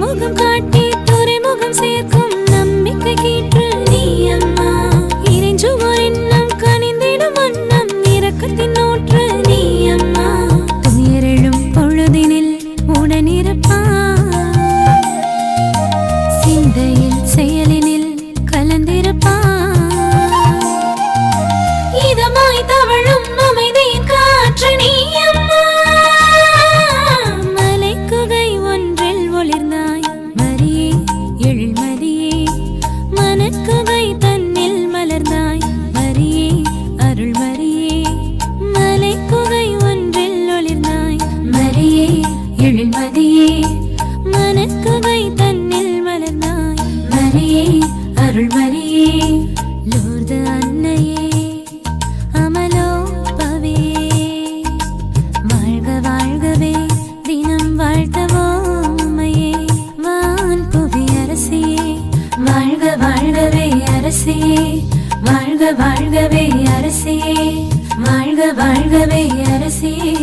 முகம் காட்டி துறைமுகம் சேர்க்கும் நம்பிக்கை கீற்று நீ அம்மா. இறைஞ்சுவோர் இன்னும் கனிந்திடும் வண்ணம் இரக்கத்தின் நோற்று நீ அம்மா. துயரெழும் பொழுதினில் உடனிருப்பாய், சிந்தையில் செயலினில் கலந்திருப்பாய். இதமாய் தவழும் அமைதியின் காற்று நீ அம்மா. மலைக்குகை ஒன்றில் ஒளிர்ந்தாய் மரியே எழில்மதியே. மனக்குகை தன்னில் மலர்ந்தாய் மரியே அருள்மரியே. மலைக்குகை ஒன்றில் ஒளிர்ந்தாய் மரியே எழில்மதியே. மனக்குகை தன்னில் மலர்ந்தாய் மரியே அருள்மரியே. லூர்து அன்னையே அமலோபவே, வாழ்க வாழ்கவே தினம் வாழ்த்தவோம் உம்மையே. வான் புவி அரசியே வாழ்க வாழ்கவே அரசியே. வாழ்க வாழ்கவே அரசியே. வாழ்க வாழ்கவே அரசியே.